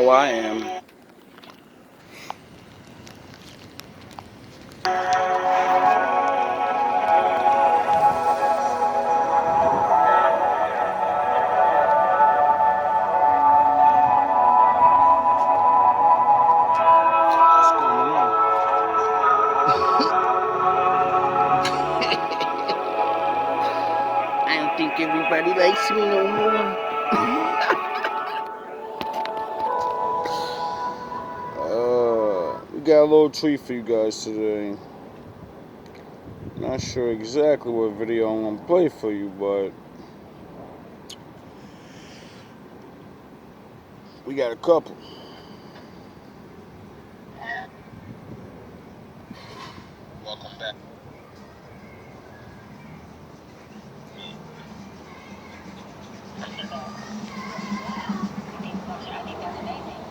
know I am. I don't think everybody likes me no more. We got a little treat for you guys today. Not sure exactly what video I'm gonna play for you, but we got a couple. Welcome back. I think that's amazing.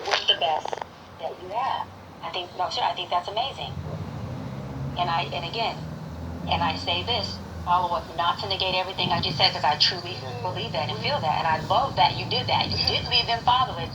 What's the best that you have? I think that's amazing. And I say this, follow up, not to negate everything I just said, because I truly believe that and feel that, and I love that you did that. You didn't leave them fatherless.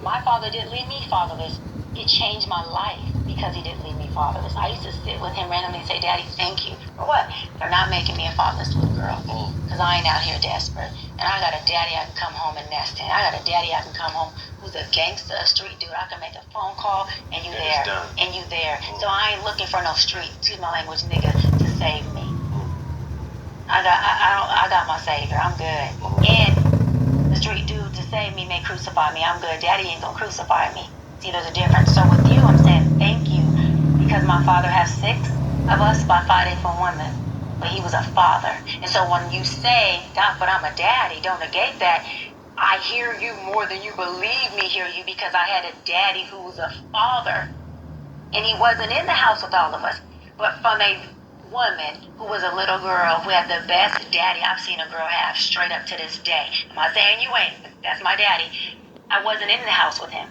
My father didn't leave me fatherless. It changed my life because he didn't leave me fatherless. I used to sit with him randomly and say, Daddy, thank you. For what? For not making me a fatherless little girl. Because I ain't out here desperate. And I got a daddy I can come home and nest in. I got a daddy I can come home who's a gangster, a street dude. I can make a phone call and you there. And you there. So I ain't looking for no street, excuse my language, nigga, to save me. I got my savior. I'm good. And the street dude to save me may crucify me. I'm good. Daddy ain't gonna crucify me. See, there's a difference. So with you, I'm saying thank you, because my father has 6 of us by 5 different women, but he was a father. And so when you say, God, but I'm a daddy, don't negate that. I hear you more than you believe me hear you, because I had a daddy who was a father, and he wasn't in the house with all of us, but from a woman who was a little girl who had the best daddy I've seen a girl have straight up to this day. I'm not saying you ain't, but that's my daddy. I wasn't in the house with him.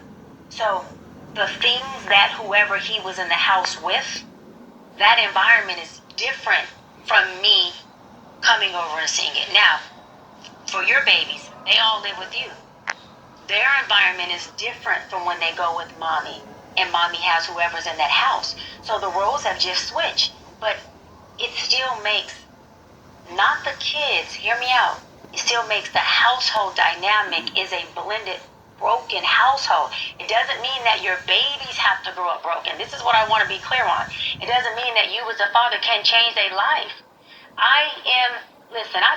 So the things that whoever he was in the house with, that environment is different from me coming over and seeing it. Now, for your babies, they all live with you. Their environment is different from when they go with mommy, and mommy has whoever's in that house. So the roles have just switched, but it still makes, not the kids, hear me out, it still makes the household dynamic is a blended, broken household. It doesn't mean that your babies have to grow up broken. This is what I want to be clear on. It doesn't mean that you as a father can change their life. I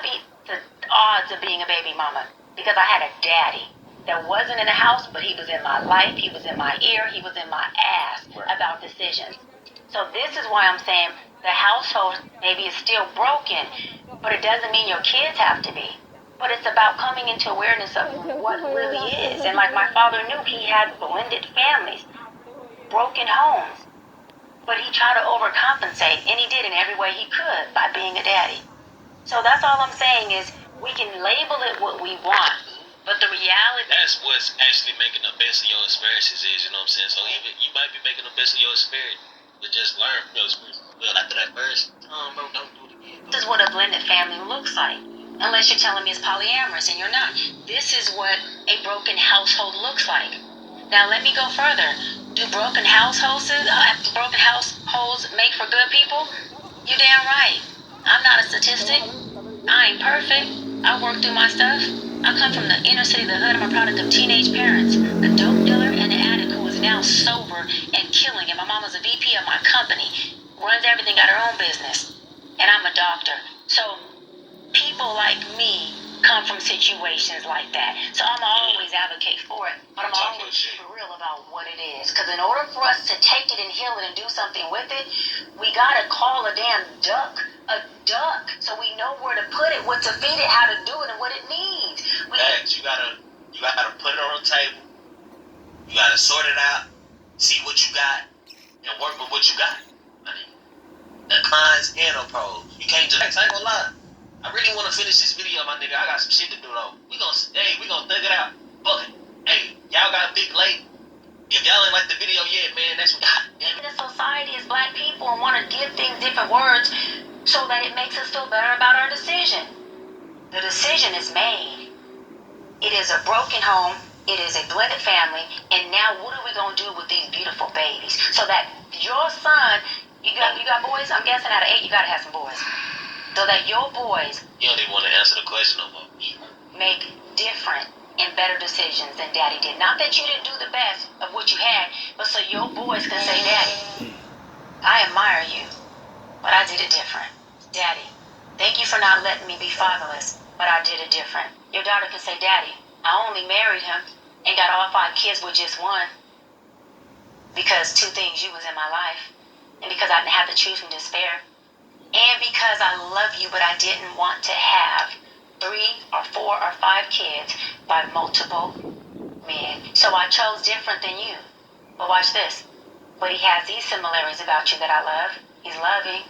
beat the odds of being a baby mama because I had a daddy that wasn't in the house, but he was in my life, he was in my ear, he was in my ass about decisions. So this is why I'm saying the household maybe is still broken, but it doesn't mean your kids have to be. But it's about coming into awareness of what really is. And like my father knew, he had blended families, broken homes, but he tried to overcompensate, and he did in every way he could by being a daddy. So that's all I'm saying is we can label it what we want, but the reality... That's what's actually making the best of your experiences is, you know what I'm saying? So even you might be making the best of your experience, but just learn from your experience. Well, after that first time, bro, don't do it again. This is what a blended family looks like. Unless you're telling me it's polyamorous, and you're not. This is what a broken household looks like. Now let me go further. Do broken households make for good people? You damn right. I'm not a statistic. I ain't perfect. I work through my stuff. I come from the inner city of the hood. I'm a product of teenage parents. A dope dealer and an addict who is now sober and killing it. My mama's a VP of my company. Runs everything, got her own business. And I'm a doctor. So people like me come from situations like that. So I'm always advocate for it, but I'm always super real about what it is. Because in order for us to take it and heal it and do something with it, we gotta call a damn duck a duck, so we know where to put it, what to feed it, how to do it, and what it needs. You gotta put it on the table. You gotta sort it out, see what you got, and work with what you got. The cons and the pros. You can't just, I ain't gonna lie. I really want to finish this video, my nigga. I got some shit to do though. We gonna thug it out. Fuck it. Hey, y'all got a big late. If y'all ain't like the video yet, man, that's what. In the society as black people and want to give things different words, so that it makes us feel better about our decision. The decision is made. It is a broken home. It is a blended family. And now what are we going to do with these beautiful babies? So that your son, you got boys? I'm guessing out of 8, you got to have some boys. So that your boys... You don't even want to answer the question no more. ...make different and better decisions than Daddy did. Not that you didn't do the best of what you had, but so your boys can say, Daddy, I admire you, but I did it different. Daddy, thank you for not letting me be fatherless, but I did it different. Your daughter can say, Daddy, I only married him and got all 5 kids with just one because 2 things, you was in my life, and because I didn't have to choose from despair, and because I love you, but I didn't want to have 3 or 4 or 5 kids by multiple men. So I chose different than you. But watch this. But he has these similarities about you that I love. He's loving.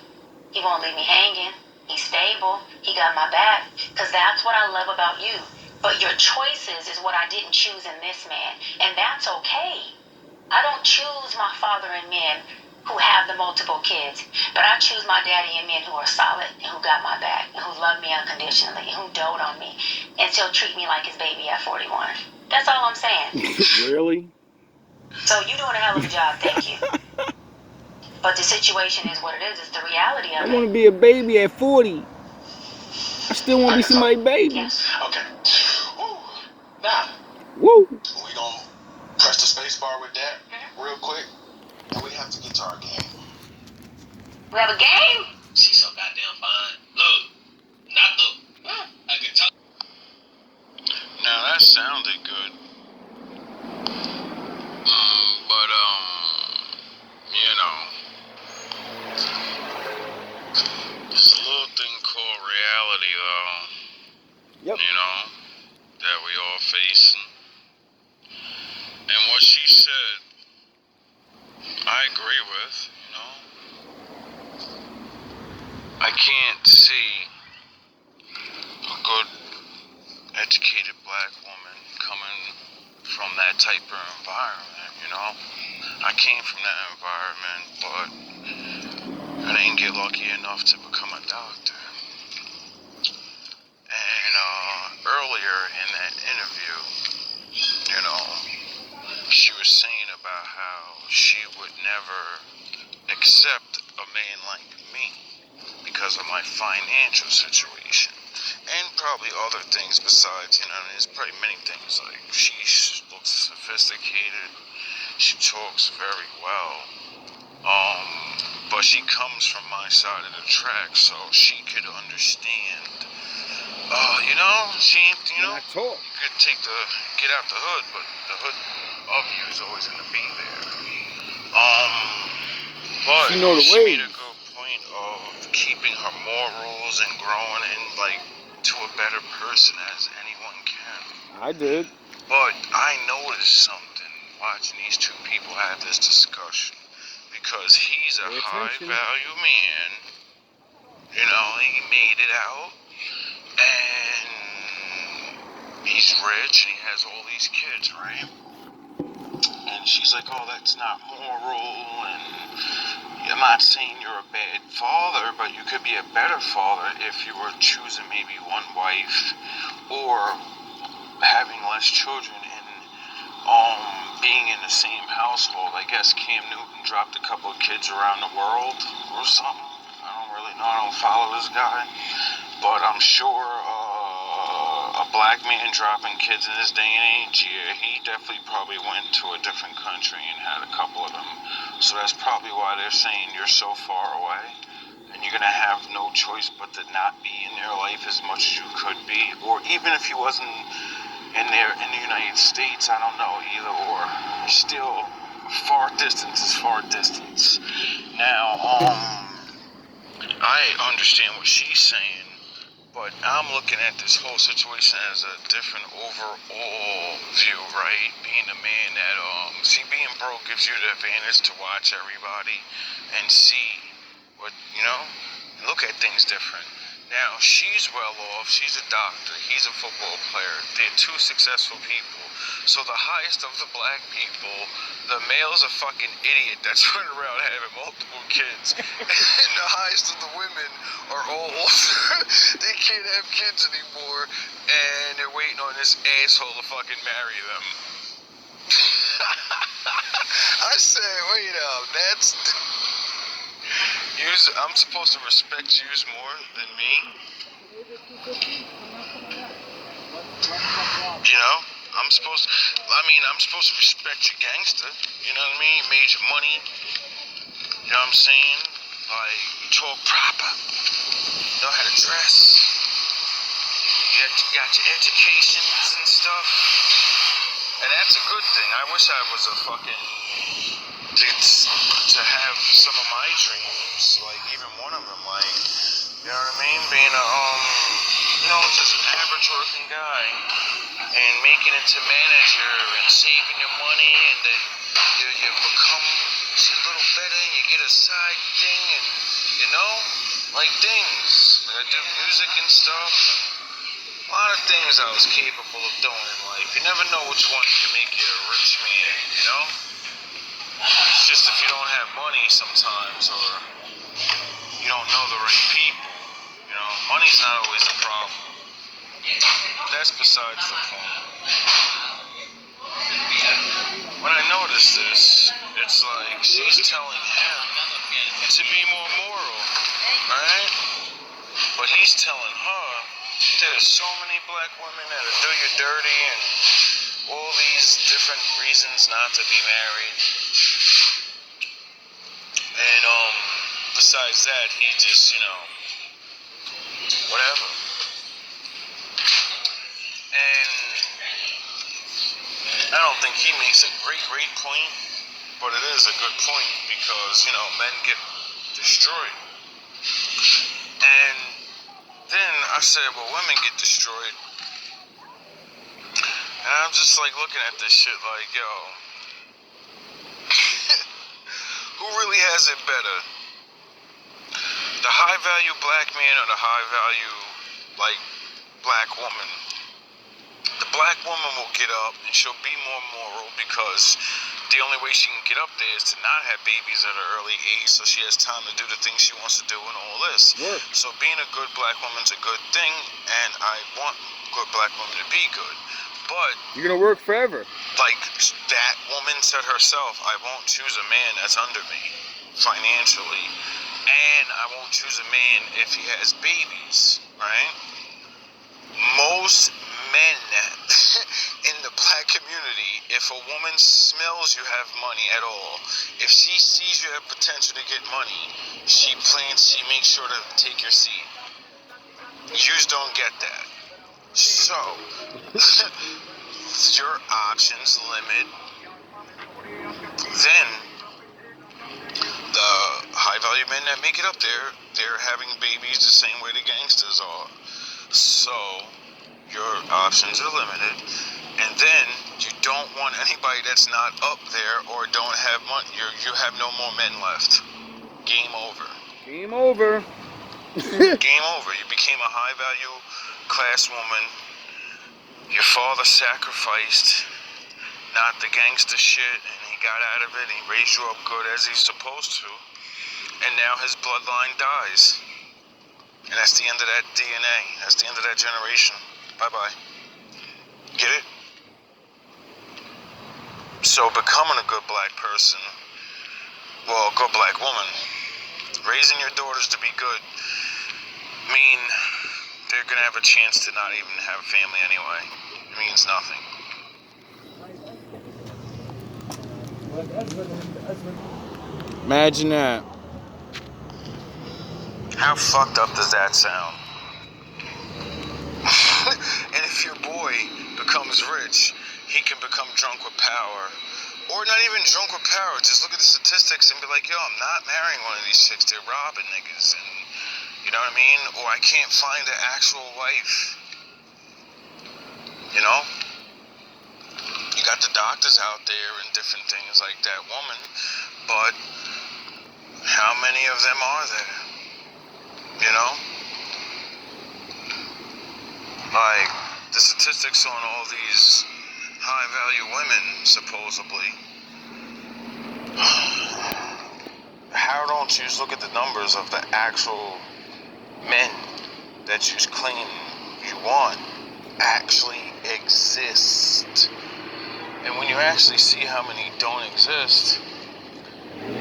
He won't leave me hanging. He's stable. He got my back. Because that's what I love about you. But your choices is what I didn't choose in this man. And that's okay. I don't choose my father in men who have the multiple kids. But I choose my daddy in men who are solid and who got my back and who love me unconditionally and who dote on me and still treat me like his baby at 41. That's all I'm saying. Really? So you're doing a hell of a job, thank you. But the situation is what it is. It's the reality of I it. want to be a baby at 40. I still want to be somebody's baby. Yes. Okay. Woo. Now, Woo. we gonna press the space bar with that real quick, and we have to get to our game. We have a game? She's so goddamn fine. Look, not the... I can talk. Now that sounded good. But you know, there's a little thing called reality, though. Yep. You know, that we all facing. And what she said, I agree with. You know, I can't see a good, educated black woman coming from that type of environment, you know? I came from that environment, but I didn't get lucky enough to become a doctor. And earlier in that interview, you know, she was saying about how she would never accept a man like me because of my financial situation. And probably other things besides, you know, there's probably many things, like she looks sophisticated, she talks very well, but she comes from my side of the track, so she could understand, you know, she ain't, you know, I talk. you could get out the hood, but the hood of you is always gonna be there. But She know the she ways. made a good point of keeping her morals and growing in, like, to a better person as anyone can. I did. But I noticed something watching these 2 people have this discussion, because he's a Pay high attention. value man, you know, he made it out, and he's rich and he has all these kids, right? And she's like, oh, that's not moral, and I'm not saying you're a bad father, but you could be a better father if you were choosing maybe one wife or having less children and being in the same household. I guess Cam Newton dropped a couple of kids around the world or something. I don't really know. I don't follow this guy. But I'm sure a black man dropping kids in this day and age, yeah, he definitely probably went to a different country and had a couple of them. So that's probably why they're saying you're so far away and you're going to have no choice but to not be in their life as much as you could be. Or even if you wasn't in the United States, I don't know, either or. Still, far distance is far distance. Now, I understand what she's saying, but I'm looking at this whole situation as a different overall view, right? Being a man that, being broke gives you the advantage to watch everybody and see what, you know, look at things different. Now, she's well off. She's a doctor. He's a football player. They're two successful people. So the highest of the black people, the male's a fucking idiot that's running around having multiple kids. And the highest of the women are all older. They can't have kids anymore. And they're waiting on this asshole to fucking marry them. I said, wait up, that's... I'm supposed to respect yous more than me? You know? I'm supposed to respect your gangster. You know what I mean? You made your money. You know what I'm saying? Like, you talk proper. You know how to dress. You got your educations and stuff. And that's a good thing. I wish I was a fucking... to have some of my dreams, like even one of them, like, you know what I mean? Being a, just an average working guy and making it to manager and saving your money, and then you become just a little better and you get a side thing, and, like things. I do music and stuff. A lot of things I was capable of doing in life. You never know which one can make you a rich man, you know? It's just if you don't have money sometimes, or you don't know the right people, money's not always the problem. That's besides the point. When I noticed this, it's like she's telling him to be more moral, right? But he's telling her there's so many black women that'll do you dirty and all these different reasons not to be married. And besides that, he just, whatever. And I don't think he makes a great point, but it is a good point because, men get destroyed. And then I said, well, women get destroyed. And I'm just like looking at this shit like, yo, who really has it better? The high value black man or the high value, black woman? The black woman will get up and she'll be more moral because the only way she can get up there is to not have babies at an early age, so she has time to do the things she wants to do and all this. Yeah. So being a good black woman's a good thing, and I want good black women to be good. But you're gonna work forever. Like that woman said herself, I won't choose a man that's under me financially, and I won't choose a man if he has babies, right? Most men in the black community, if a woman smells you have money at all, if she sees you have potential to get money, she makes sure to take your seat. You just don't get that. So, your options limit. Then, the high value men that make it up there, they're having babies the same way the gangsters are. So, your options are limited. And then, you don't want anybody that's not up there or don't have money. You have no more men left. Game over. Game over. Game over. You became a high value class woman. Your father sacrificed, not the gangster shit, and he got out of it, and he raised you up good as he's supposed to, and now his bloodline dies. And that's the end of that DNA. That's the end of that generation. Bye-bye. Get it? So becoming a good black person, well, a good black woman, raising your daughters to be good, mean they're going to have a chance to not even have a family anyway. It means nothing. Imagine that. How fucked up does that sound? And if your boy becomes rich, he can become drunk with power. Or not even drunk with power, just look at the statistics and be like, yo, I'm not marrying one of these chicks, they're robbing niggas, and you know what I mean? Or I can't find an actual wife. You know? You got the doctors out there and different things like that woman, but how many of them are there? You know? Like, the statistics on all these high-value women, supposedly. How don't you just look at the numbers of the actual men that you claim you want actually exist? And when you actually see how many don't exist,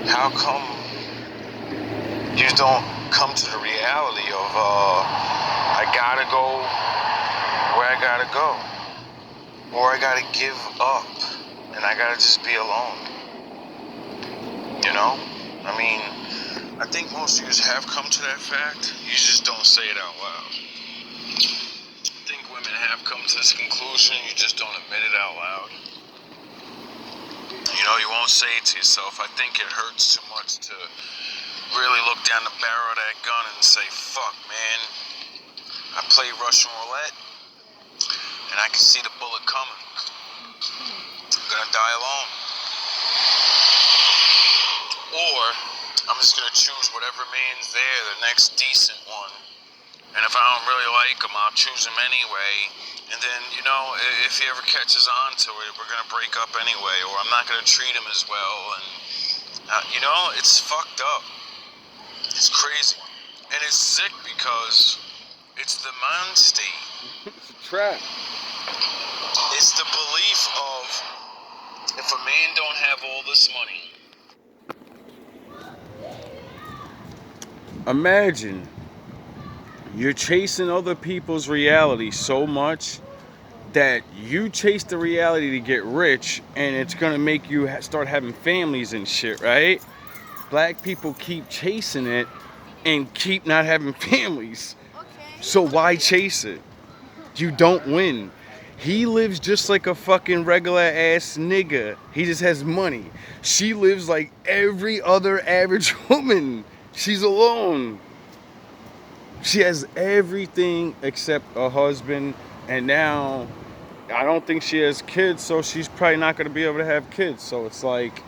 how come you don't come to the reality of, I gotta go where I gotta go, or I gotta give up, and I gotta just be alone, you know? I mean, I think most of you have come to that fact, you just don't say it out loud. I think women have come to this conclusion, you just don't admit it out loud. You know, you won't say it to yourself. I think it hurts too much to really look down the barrel of that gun and say, fuck, man, I play Russian roulette, and I can see the bullet coming. I'm gonna die alone. Or, I'm just gonna choose whatever man's there, the next decent one. And if I don't really like him, I'll choose him anyway. And then, you know, if he ever catches on to it, we're gonna break up anyway, or I'm not gonna treat him as well. And, you know, it's fucked up. It's crazy. And it's sick because it's the mind state. It's a trap. It's the belief of, if a man don't have all this money. Imagine you're chasing other people's reality so much that you chase the reality to get rich, and it's gonna make you start having families and shit, right? Black people keep chasing it and keep not having families. So why chase it? You don't win. He lives just like a fucking regular ass nigga. He just has money. She lives like every other average woman. She's alone. She has everything except a husband, and now I don't think she has kids, so she's probably not gonna be able to have kids. So it's like,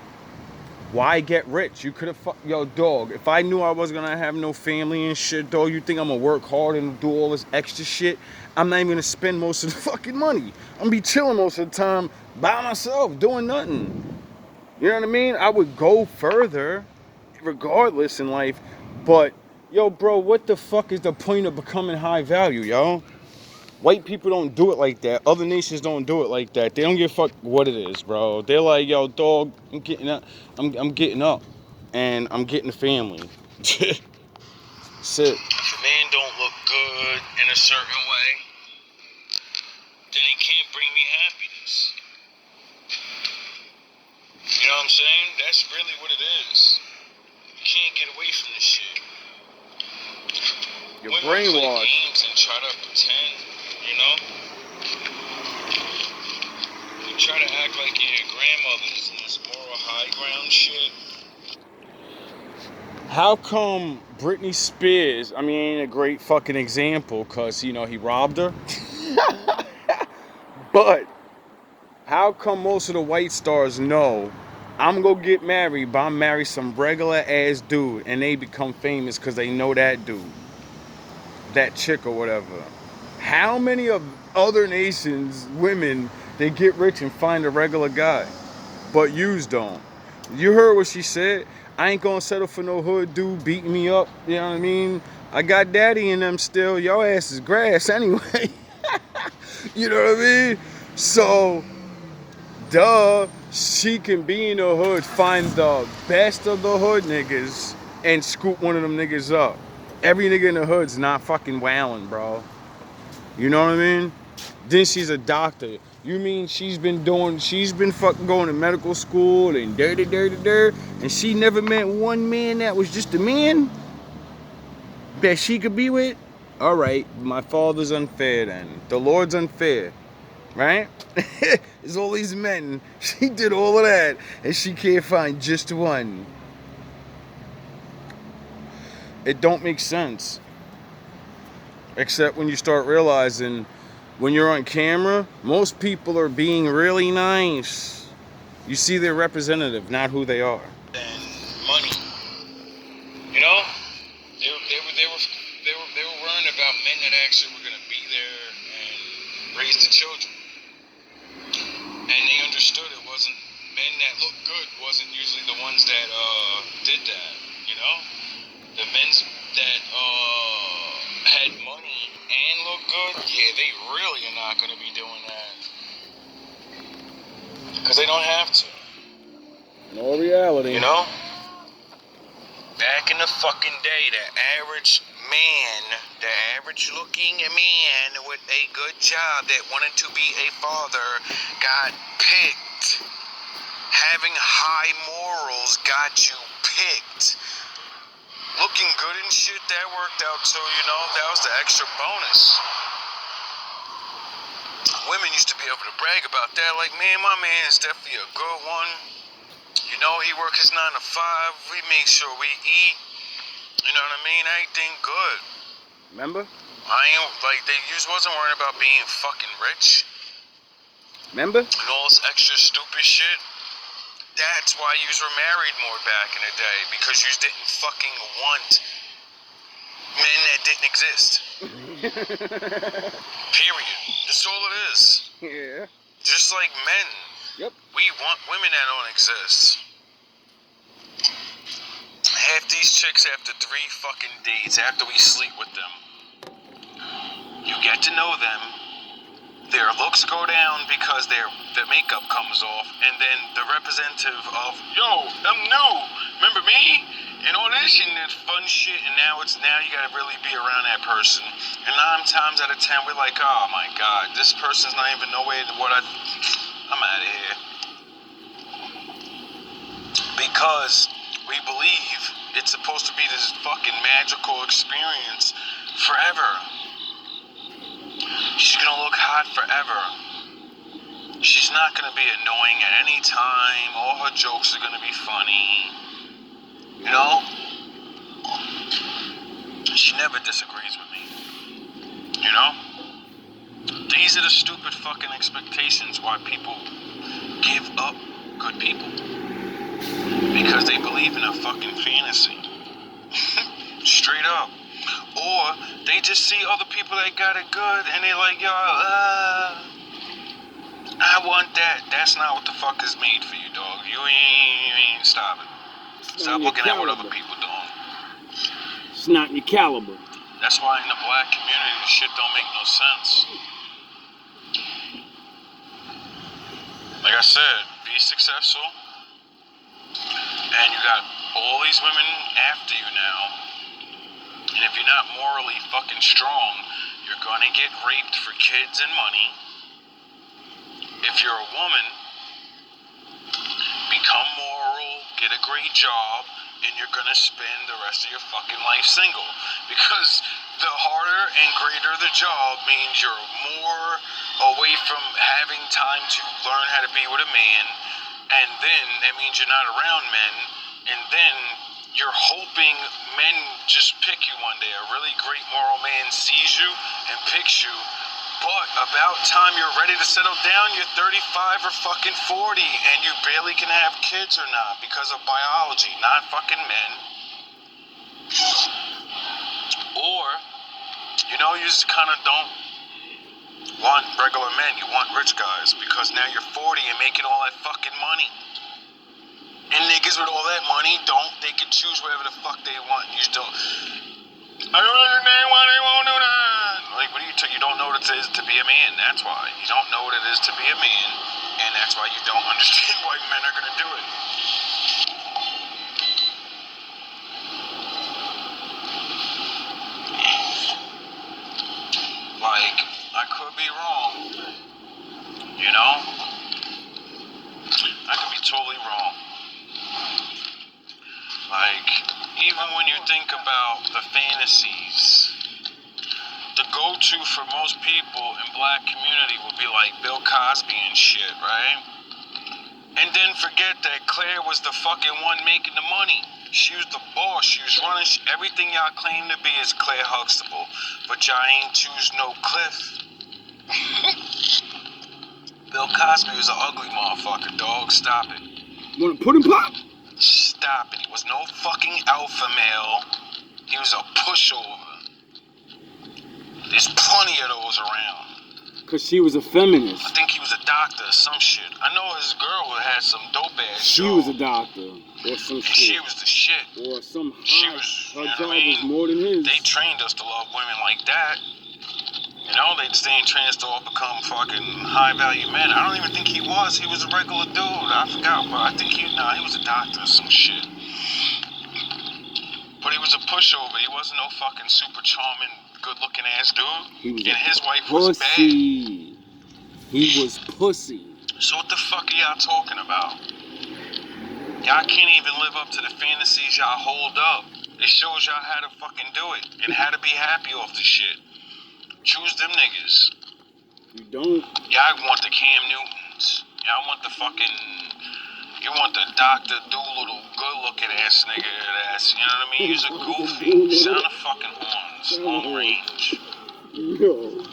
why get rich? You could have yo, dog, if I knew I wasn't gonna have no family and shit, dog, you think I'm gonna work hard and do all this extra shit? I'm not even gonna spend most of the fucking money. I'm gonna be chilling most of the time by myself, doing nothing. You know what I mean? I would go further regardless in life, but yo, bro, what the fuck is the point of becoming high value, yo? White people don't do it like that. Other nations don't do it like that. They don't give a fuck what it is, bro. They're like, yo, dog, I'm getting up. I'm getting up, and I'm getting a family. Sit. If a man don't look good in a certain way, then he can't bring me happiness. You know what I'm saying? That's really what it is. You can't get away from this shit. You're Women play brainwashed. games and try to pretend, you know? You try to act like your grandmother's in this moral high ground shit. How come Britney Spears, I mean, ain't a great fucking example because, you know, he robbed her. But how come most of the white stars know I'm gonna get married, but I'm marry some regular ass dude, and they become famous because they know that dude, that chick or whatever? How many of other nations, women, they get rich and find a regular guy, but yous don't? You heard what she said. I ain't gonna settle for no hood dude beating me up. You know what I mean? I got daddy in them still. Your ass is grass anyway. You know what I mean? So, duh, she can be in the hood, find the best of the hood niggas, and scoop one of them niggas up. Every nigga in the hood's not fucking wowing, bro. You know what I mean? Then she's a doctor. You mean she's been fucking going to medical school and and she never met one man that was just a man that she could be with? All right, my father's unfair then. The Lord's unfair, right? There's all these men. She did all of that, and she can't find just one. It don't make sense. Except when you start realizing, when you're on camera, most people are being really nice. You see their representative, not who they are. And money. You know? They were worrying about men that actually were gonna be there and Because they don't have to. No reality. You know? Back in the fucking day, the average man, the average looking man with a good job that wanted to be a father got picked. Having high morals got you picked. Looking good and shit, that worked out too, you know? That was the extra bonus. Women used to be able to brag about that, like, man, my man is definitely a good one. You know, he work his 9 to 5. We make sure we eat. You know what I mean? Everything good. Remember? I ain't, like, they just wasn't worrying about being fucking rich. Remember? And all this extra stupid shit. That's why you were married more back in the day. Because you didn't fucking want men that didn't exist. Period. That's all it is. Yeah. Just like men. Yep. We want women that don't exist. Half these chicks after 3 fucking dates, after we sleep with them, you get to know them, their looks go down because their makeup comes off, and then the representative of, yo, I'm new, remember me? And all this and that fun shit, and now you gotta really be around that person. And 9 times out of 10, we're like, oh my god, this person's not even no way to what I'm out of here. Because we believe it's supposed to be this fucking magical experience forever. She's gonna look hot forever. She's not gonna be annoying at any time. All her jokes are gonna be funny. You know? She never disagrees with me. You know? These are the stupid fucking expectations why people give up good people. Because they believe in a fucking fantasy. Straight up. Or they just see other people that got it good and they like, yo, I want that. That's not what the fuck is made for you, dog. You ain't stop it. Stop looking at what other people doing. It's not in your caliber. That's why in the black community, this shit don't make no sense. Like I said, be successful. And you got all these women after you now. And if you're not morally fucking strong, you're gonna get raped for kids and money. If you're a woman, become moral, get a great job, and you're gonna spend the rest of your fucking life single. Because the harder and greater the job means you're more away from having time to learn how to be with a man, and then that means you're not around men, and then you're hoping men just pick you one day. A really great moral man sees you and picks you. But about time you're ready to settle down, you're 35 or fucking 40, and you barely can have kids or not because of biology, not fucking men. Or, you know, you just kind of don't want regular men, you want rich guys, because now you're 40 and making all that fucking money. And niggas with all that money they can choose whatever the fuck they want. You just don't. I don't understand why they won't do that. Like, what do you don't know what it is to be a man. That's why. You don't know what it is to be a man. And that's why you don't understand why men are gonna do it. Like, I could be wrong. You know? I could be totally wrong. Like, even when you think about the fantasies, the go-to for most people in black community would be like Bill Cosby and shit, right? And then forget that Claire was the fucking one making the money. She was the boss. She was running everything y'all claim to be is Claire Huxtable. But y'all ain't choose no Cliff. Bill Cosby was an ugly motherfucker, dog. Stop it. Wanna put him pop? Stop it. He was no fucking alpha male. He was a pushover. There's plenty of those around. Cause she was a feminist. I think he was a doctor or some shit. I know his girl had some dope ass She job. was a doctor. Or some shit. She was the shit. Or some She high. was, Her you know job what I mean? was more than his. They trained us to love women like that. You know, they ain't trained to all become fucking high value men. I don't even think he was. He was a regular dude. I forgot, but I think he was a doctor or some shit. But he was a pushover. He wasn't no fucking super charming, good looking ass dude. And his wife was bad. He was pussy. So what the fuck are y'all talking about? Y'all can't even live up to the fantasies y'all hold up. It shows y'all how to fucking do it and how to be happy off the shit. Choose them niggas. You don't. Y'all want the Cam Newtons. Y'all want the fucking... You want the Dr. Doolittle good-looking ass nigga that's, you know what I mean? He's a goofy. Sound of fucking horns. Long range. Yo,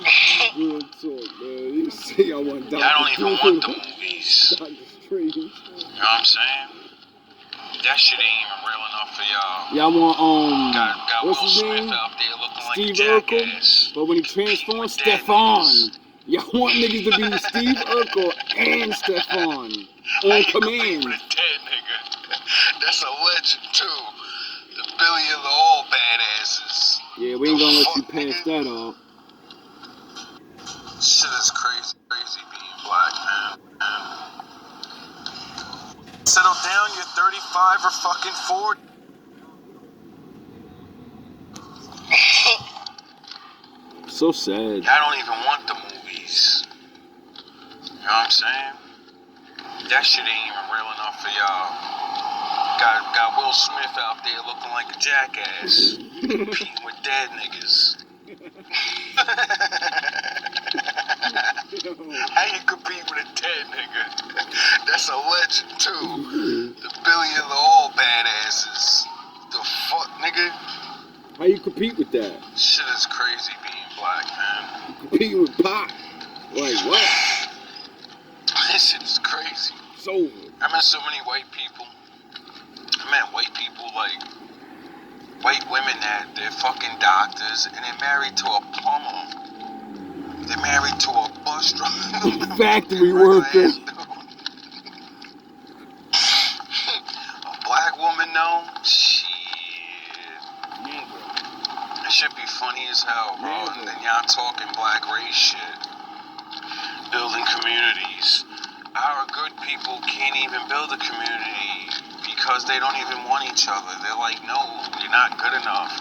real talk, man. You say I want Dr. Y'all don't even want the movies. Dr. Strange. You know what I'm saying? That shit ain't even real enough for y'all. Y'all want, got what's Will his Smith name? out there looking Steve like a jackass. Urkel? But when he transforms, Stefan. Y'all want niggas to be Steve Urkel and Stefan on command. With a dead nigga. That's a legend too. The Billy of the all badasses. Yeah, we ain't gonna let you pass that off. Shit is crazy being black, man. Settle down, you're 35 or fucking 40. So sad. I don't even want the movies. You know what I'm saying? That shit ain't even real enough for y'all. Got Will Smith out there looking like a jackass. Competing with dead niggas. How you compete with a dead nigga? That's a legend too. The Billy of the all badasses. The fuck, nigga? How you compete with that? Shit is crazy being black, man. Competing with Pac. Like what? This shit is crazy. It's over. I met so many white people. I met white people, like white women that they're fucking doctors and they're married to a plumber. They're married to a bus driver. Factory worker. A black woman though? Shit. It should be funny as hell, bro. And then y'all talking black race shit. Building communities. Our good people can't even build a community because they don't even want each other. They're like, no, you're not good enough.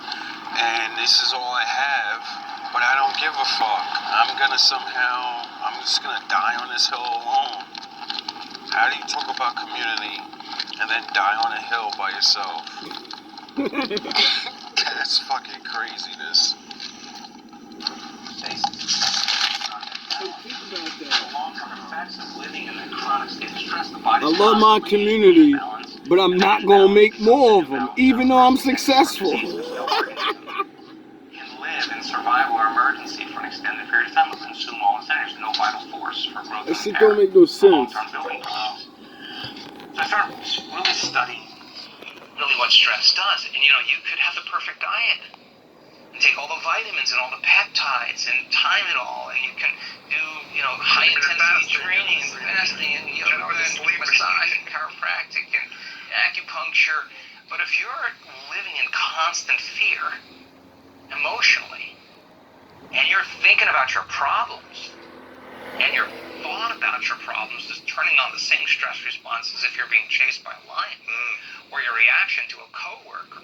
And this is all I have, but I don't give a fuck. I'm just gonna die on this hill alone. How do you talk about community and then die on a hill by yourself? That's fucking craziness. I love my community, but I'm not gonna make more of them, even though I'm successful. Can live in survival or emergency for an extended period of time will consume all incentives, no vital force for growth That and shit repair. don't make no sense. Long-term building blocks. So I started really studying really what stress does, and you could have the perfect diet and take all the vitamins and all the peptides and time it all, and you can do high intensity training and fasting and yoga and massage and chiropractic and acupuncture. But if you're living in constant fear emotionally, and you're thinking about your problems, and your thought about your problems is turning on the same stress response as if you're being chased by a lion, or your reaction to a coworker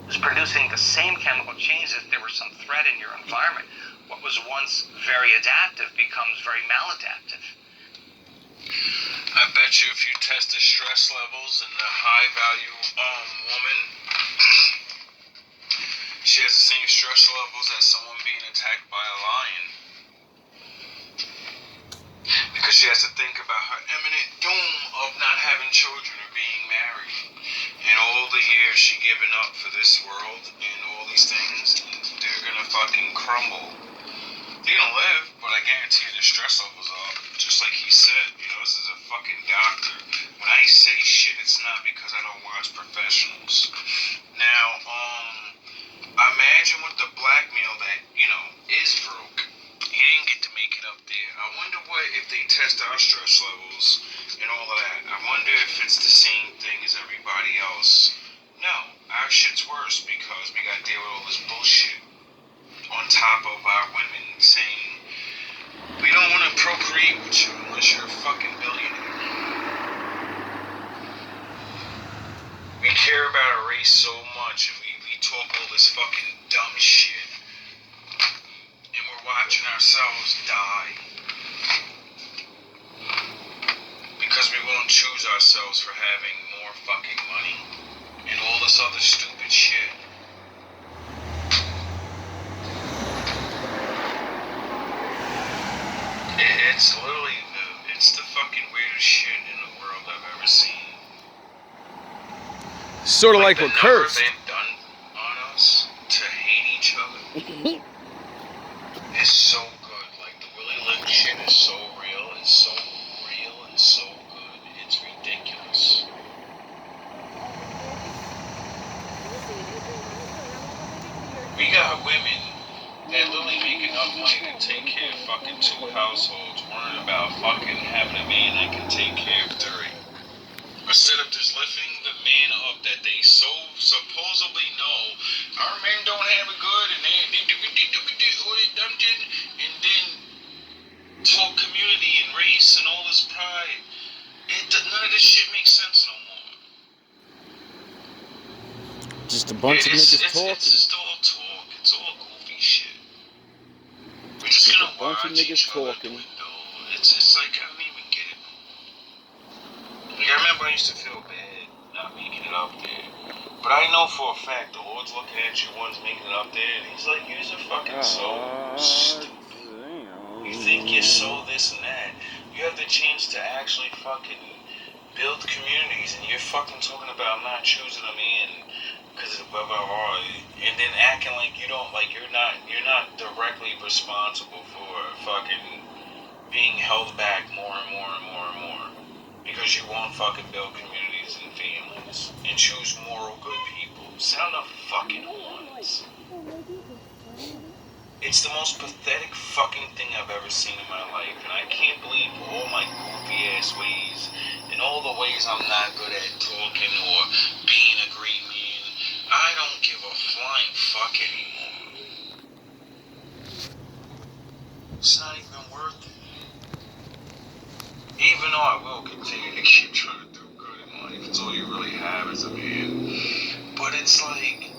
is producing the same chemical change if there was some threat in your environment. What was once very adaptive becomes very maladaptive. I bet you if you test the stress levels in the high value woman, she has the same stress levels as someone being attacked by a lion. Because she has to think about her imminent doom of not having children or being married. And all the years she given up for this world and all these things, they're gonna fucking crumble. They're gonna live, but I guarantee you the stress levels up. Just like he said, this is a fucking doctor. When I say shit, it's not because I don't watch professionals. Now, imagine with the blackmail that, is broke. He didn't get to make it up there. I wonder what if they test our stress levels and all of that. I wonder if it's the same thing as everybody else. No, our shit's worse because we got to deal with all this bullshit on top of our women don't want to procreate with you unless you're a fucking billionaire. We care about our race so much, and we talk all this fucking dumb shit, and we're watching ourselves die because we won't choose ourselves for having more fucking money and all this other stupid shit. It's literally, it's the fucking weirdest shit in the world I've ever seen. Sort of like we're cursed. The number they've done on us to hate each other is so good. Like, the Willie Lynch shit is so real. It's so real and so good. It's ridiculous. We got women that literally make enough money to take care of fucking 2 households, worrying about fucking having a man that can take care of 3. Instead of just lifting the man up that they so supposedly know our men don't have it good and then talk community and race and all this pride. None of this shit makes sense no more. Just a bunch of niggas talking. It's just all talk. It's all goofy shit. We're just gonna watch each other dwindle. It's like, I don't even get it. Like, I remember I used to feel bad not making it up there. But I know for a fact the Lord's looking at you once making it up there, and he's like, you're fucking so stupid. You think you're so this and that. You have the chance to actually fucking build communities, and you're fucking talking about not choosing a man because of blah, blah, blah, and then acting like you don't, like you're not directly responsible for fucking being held back more and more and more and more because you won't fucking build communities and families and choose moral good people. Sound the fucking horns. It's the most pathetic fucking thing I've ever seen in my life, and I can't believe all my goofy ass ways and all the ways I'm not good at talking or being a great man. I don't give a flying fuck anymore. It's not even worth it. Even though I will continue to keep trying to do good in life, it's all you really have as a man. But it's like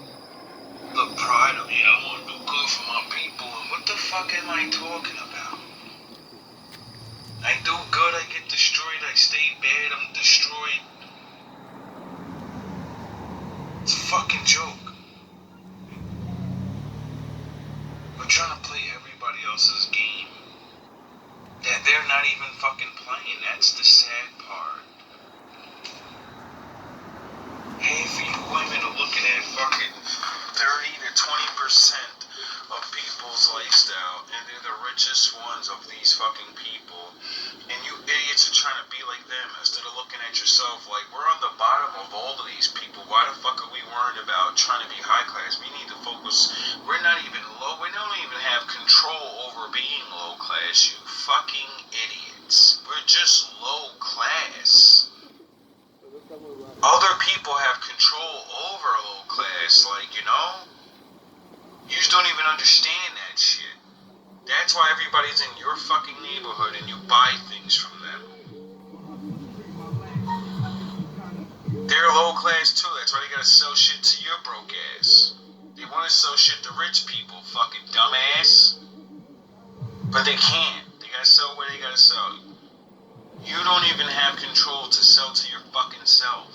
the pride of me, I want to do good for my people, and what the fuck am I talking about? I do good, I get destroyed, I stay bad, I'm destroyed. It's a fucking joke. We're trying to play everybody else's game that they're not even fucking playing. That's the sad part. Half of you women are looking at fucking 30 to 20% of people's lifestyle, and they're the richest ones of these fucking people, and you idiots are trying to be like them instead of looking at yourself like, we're on the bottom of all of these people. Why the fuck are we worried about trying to be high class? We need to focus. We're not even low. We don't even have control over being low class, you fucking idiots. We're just low class. Other people have control over low class, like, you know? You just don't even understand that shit. That's why everybody's in your fucking neighborhood and you buy things from them. They're low class too, that's why they gotta sell shit to your broke ass. They wanna sell shit to rich people, fucking dumbass. But they can't. They gotta sell where they gotta sell. You don't even have control to sell to your fucking self.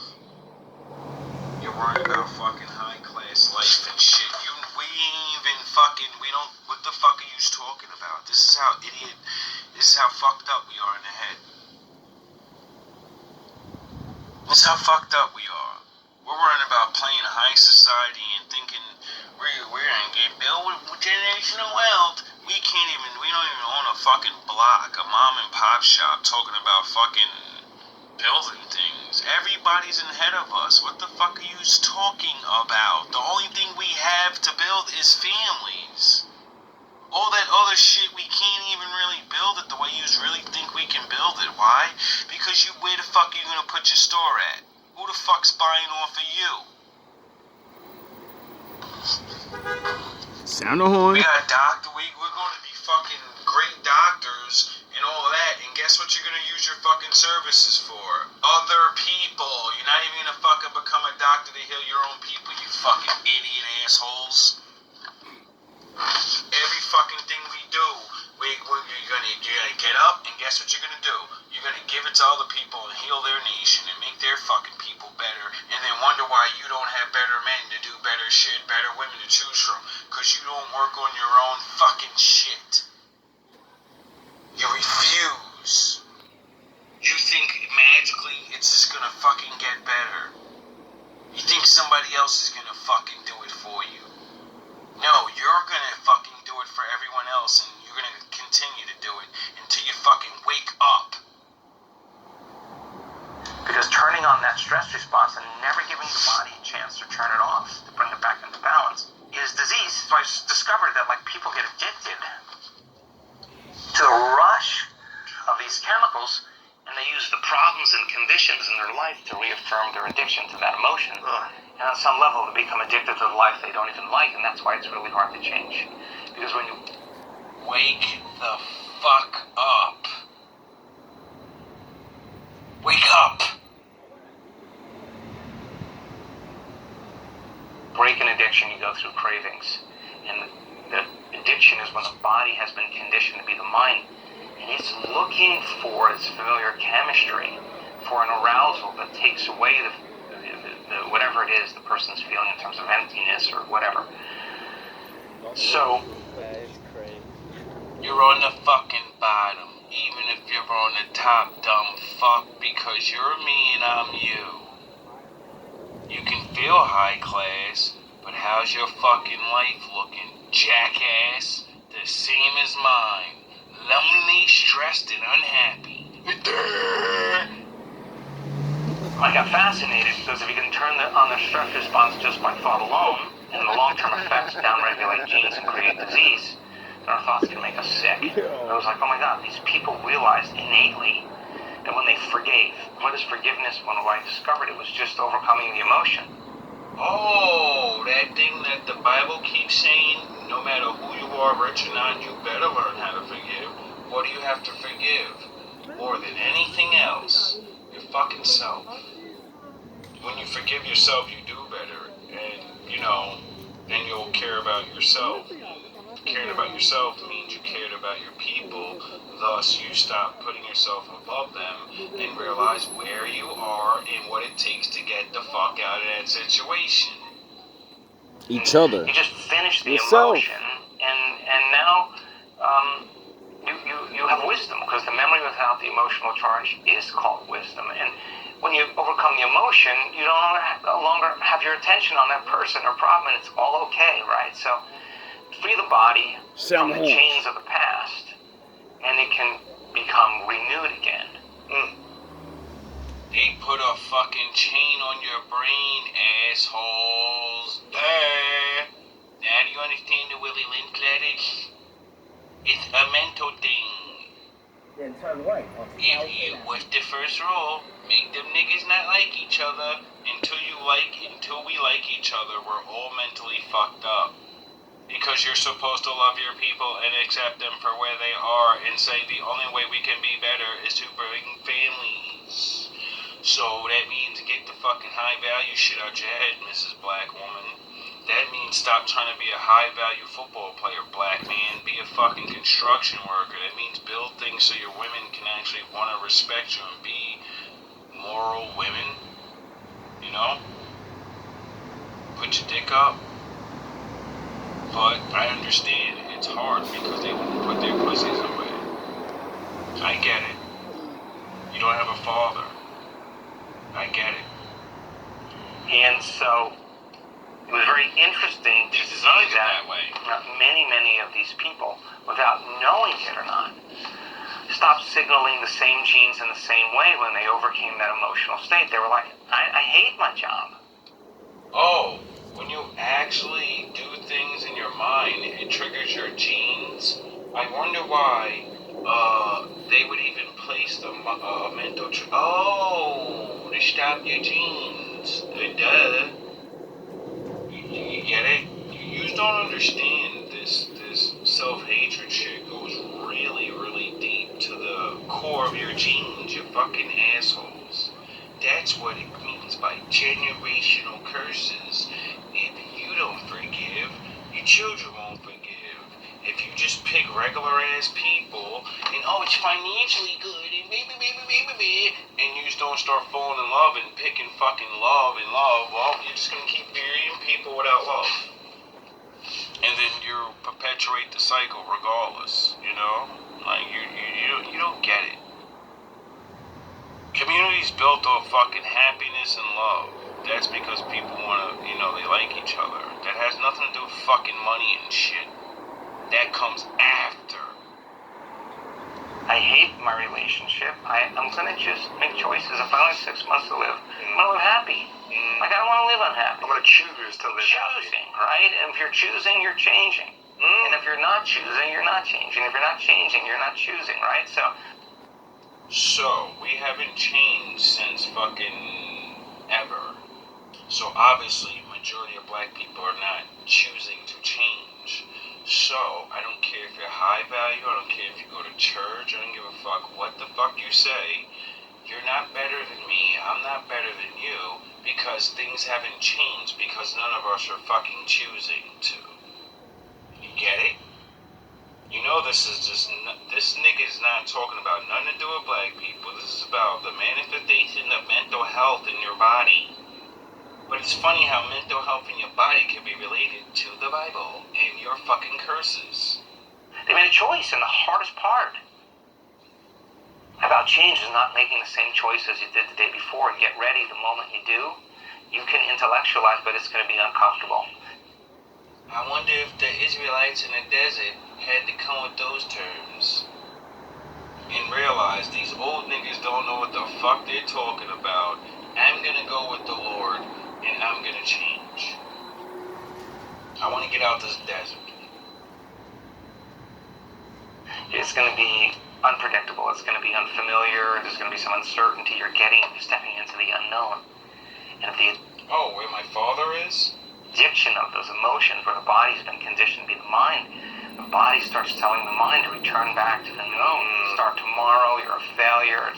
You're worried about fucking high class life and shit. What the fuck are you talking about? This is how fucked up we are in the head. This is how fucked up we are. We're worrying about playing high society and thinking we're gonna get built with generational wealth. We don't even own a fucking block, a mom and pop shop talking about fucking building things. Everybody's ahead of us. What the fuck are you talking about? The only thing we have to build is families. All that other shit, we can't even really build it the way you really think we can build it. Why? Because where the fuck are you gonna put your store at? Who the fuck's buying off of you? Sound the horn. We got we're going to be fucking great doctors and all of that, and guess what you're gonna use your fucking services for? Other people. You're not even gonna fucking become a doctor to heal your own people, you fucking idiot assholes. Every fucking thing we do, you're gonna get up, and guess what you're gonna do? You're gonna give it to other people and heal their nation and make their fucking people better, and then wonder why you don't have better men to do better shit, better women to choose from, because you don't work on your own fucking shit. You refuse. You think magically it's just gonna fucking get better. You think somebody else is gonna fucking do it for you. No, you're gonna fucking do it for everyone else, and you're gonna continue to do it until you fucking wake up. Because turning on that stress response and never giving the body a chance to turn it off, to bring it back into balance, is disease. So I discovered that like people get addicted to the rush of these chemicals, and they use the problems and conditions in their life to reaffirm their addiction to that emotion. And on some level, they become addicted to the life they don't even like, and that's why it's really hard to change. Because when you Wake the fuck up. Wake up. break an addiction, you go through cravings. And the addiction is when the body has been conditioned to be the mind, and it's looking for its familiar chemistry, for an arousal that takes away the whatever it is the person's feeling in terms of emptiness or whatever. So you're on the fucking bottom, even if you're on the top, dumb fuck, because you're me and I'm you. You can feel high class, but how's your fucking life looking, jackass? The same as mine. Lonely, stressed, and unhappy. I got fascinated because if you can turn on the stress response just by thought alone, and the long-term effects downregulate genes and create disease, then our thoughts can make us sick. And I was like, oh my God, these people realized innately that when they forgave, what is forgiveness? When I discovered it was just overcoming the emotion. Oh, that thing that the Bible keeps saying, no matter who you are, rich or not, you better learn how to forgive. What do you have to forgive? More than anything else, your fucking self. When you forgive yourself, you do better, and, then you'll care about yourself. Caring about yourself means you cared about your people, thus you stop putting yourself above them and realize where you are and what it takes to get the fuck out of that situation. Each other. You just finish the Yourself. emotion, and now you have wisdom, because the memory without the emotional charge is called wisdom. And when you overcome the emotion, you no longer have your attention on that person or problem, and it's all okay, right? So free the body from the chains of the past, and it can become renewed again. They put a fucking chain on your brain, assholes. Now do you understand the Willie Lynch letters? It's a mental thing. Then turn right. What's the first rule? Make them niggas not like each other. Until we like each other, we're all mentally fucked up. Because you're supposed to love your people and accept them for where they are and say the only way we can be better is to bring families. So that means get the fucking high value shit out your head, Mrs. Black Woman. That means stop trying to be a high value football player, black man. Be a fucking construction worker. That means build things so your women can actually want to respect you and be moral women. Put your dick up. But I understand it's hard because they won't put their pussies away. I get it. You don't have a father. I get it. And so it was very interesting to see that way. Many of these people, without knowing it or not, stopped signaling the same genes in the same way when they overcame that emotional state. They were like, I hate my job. Oh, when you actually do things in your mind, it triggers your genes. I wonder why they would even place the mental... to stop your genes. Duh. You get it? You don't understand this self-hatred shit goes really core of your genes, you fucking assholes. That's what it means by generational curses. If you don't forgive, your children won't forgive. If you just pick regular ass people and it's financially good and and you just don't start falling in love and picking fucking love, well, you're just gonna keep marrying people without love. And then you perpetuate the cycle regardless, you know? Like, you don't get it. Community's built off fucking happiness and love. That's because people wanna, they like each other. That has nothing to do with fucking money and shit. That comes after. I hate my relationship. I'm gonna just make choices. If I only have 6 months to live, I'm gonna live happy. Like, I don't wanna live unhappy. I'm gonna choose to live happy. Choosing, right? And if you're choosing, you're changing. And if you're not choosing, you're not changing. If you're not changing, you're not choosing, right? So, we haven't changed since fucking ever. So obviously, majority of black people are not choosing to change. So, I don't care if you're high value, I don't care if you go to church, I don't give a fuck what the fuck you say. You're not better than me, I'm not better than you, because things haven't changed, because none of us are fucking choosing to. You get it? You know this nigga is not talking about nothing to do with black people. This is about the manifestation of mental health in your body. But it's funny how mental health in your body can be related to the Bible and your fucking curses. They made a choice, and the hardest part about change is not making the same choice as you did the day before. And get ready, the moment you do, you can intellectualize, but it's going to be uncomfortable. I wonder if the Israelites in the desert had to come with those terms and realize these old niggas don't know what the fuck they're talking about. I'm gonna go with the Lord and I'm gonna change. I want to get out this desert. It's going to be unpredictable. It's going to be unfamiliar. There's going to be some uncertainty. You're stepping into the unknown. And if the where my father is? addiction of those emotions, where the body's been conditioned to be the mind, the body starts telling the mind to return back to the known. Start tomorrow. You're a failure.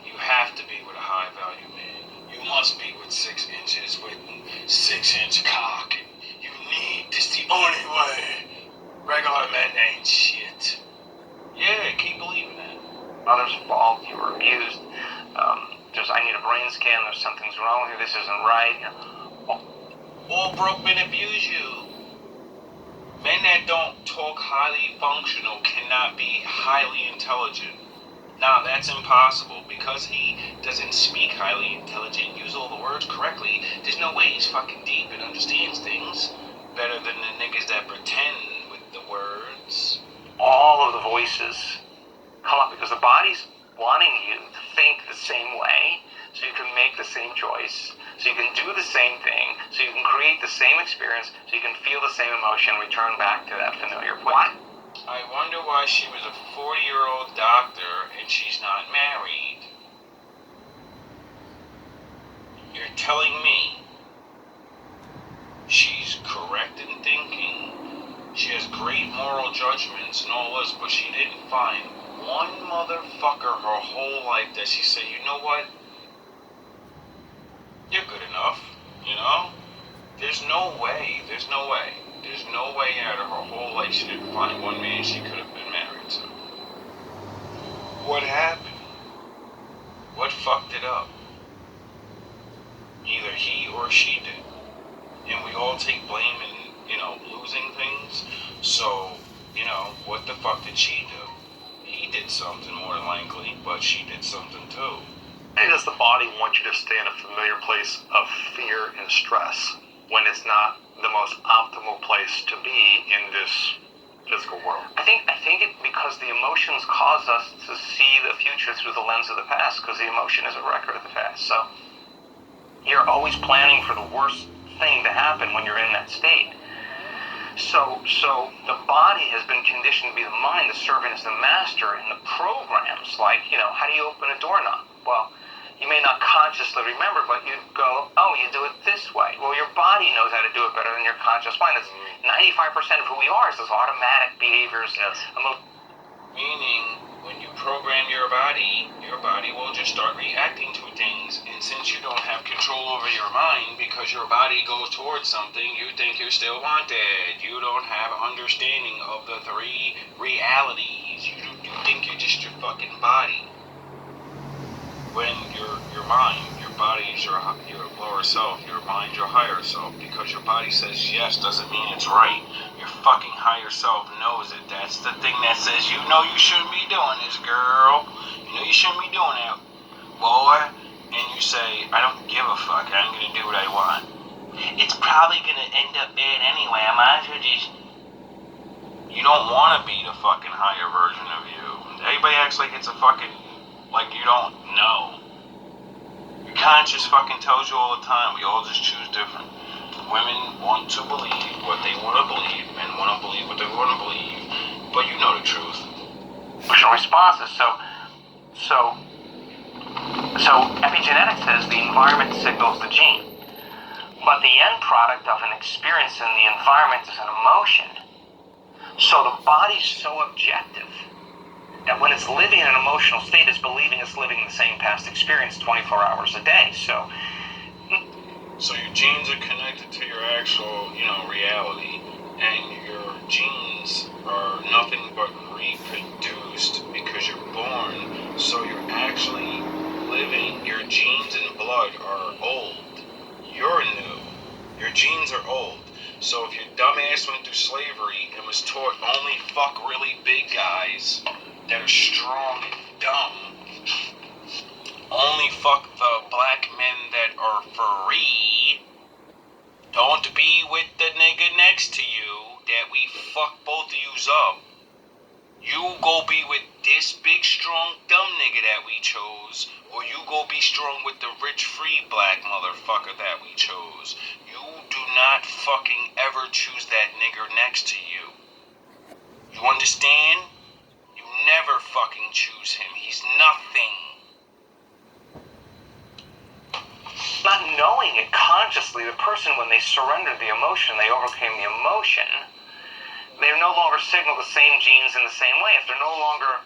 You have to be with a high value man. You must be with 6 inches with 6-inch cock. And you need this the only way. Regular men ain't shit. Yeah, keep believing that. Mother's fault. You were abused. I need a brain scan. There's something's wrong with you. This isn't right. All broke men abuse you. Men that don't talk highly functional cannot be highly intelligent. Now that's impossible because he doesn't speak highly intelligent, use all the words correctly. There's no way he's fucking deep and understands things better than the niggas that pretend with the words. All of the voices come up because the body's wanting you to think the same way so you can make the same choice, so you can do the same thing, so you can create the same experience, so you can feel the same emotion, return back to that familiar place. I wonder why she was a 40-year-old doctor and she's not married. You're telling me she's correct in thinking, she has great moral judgments and all this, but she didn't find one motherfucker her whole life that she said, you know what? You're good enough, you know? There's no way out of her whole life she didn't find one man she could have been married to. What happened? What fucked it up? Either he or she did. And we all take blame in, losing things. So, what the fuck did she do? He did something more than likely, but she did something too. And does the body want you to stay in a familiar place of fear and stress when it's not the most optimal place to be in this physical world? I think it because the emotions cause us to see the future through the lens of the past, because the emotion is a record of the past. So you're always planning for the worst thing to happen when you're in that state. So the body has been conditioned to be the mind, the servant is the master, and the programs, like, how do you open a doorknob? Well, you may not consciously remember, but you go, you do it this way. Well, your body knows how to do it better than your conscious mind. That's 95% of who we are is those automatic behaviors. Yes. Meaning, when you program your body will just start reacting to things. And since you don't have control over your mind because your body goes towards something, you think you're still wanted. You don't have understanding of the three realities. You think you're just your fucking body. When your mind, your body is your lower self, your mind your higher self. Because your body says yes doesn't mean it's right. Your fucking higher self knows it. That's the thing that says, you know you shouldn't be doing this, girl. You know you shouldn't be doing that, boy. And you say, I don't give a fuck. I'm gonna do what I want. It's probably gonna end up bad anyway. I might as well just... You don't want to be the fucking higher version of you. Everybody acts like it's a fucking... like you don't know. Your conscience fucking tells you all the time. We all just choose different. Women want to believe what they want to believe. Men want to believe what they want to believe. But you know the truth. Emotional responses. So epigenetics says the environment signals the gene. But the end product of an experience in the environment is an emotion. So the body's so objective that when it's living in an emotional state, it's believing it's living the same past experience 24 hours a day. So your genes are connected to your actual, reality, and your genes are nothing but reproduced because you're born. So you're actually living. Your genes and blood are old. You're new. Your genes are old. So if your dumbass went through slavery and was taught only fuck really big guys that are strong and dumb, only fuck the black men that are free, don't be with the nigga next to you that we fuck both of yous up. You go be with this big strong dumb nigga that we chose, or you go be strong with the rich free black motherfucker that we chose. You do not fucking ever choose that nigger next to you. You understand? You never fucking choose him. He's nothing. not knowing it consciously, the person, when they surrendered the emotion, they overcame the emotion, they no longer signal the same genes in the same way. If they're no longer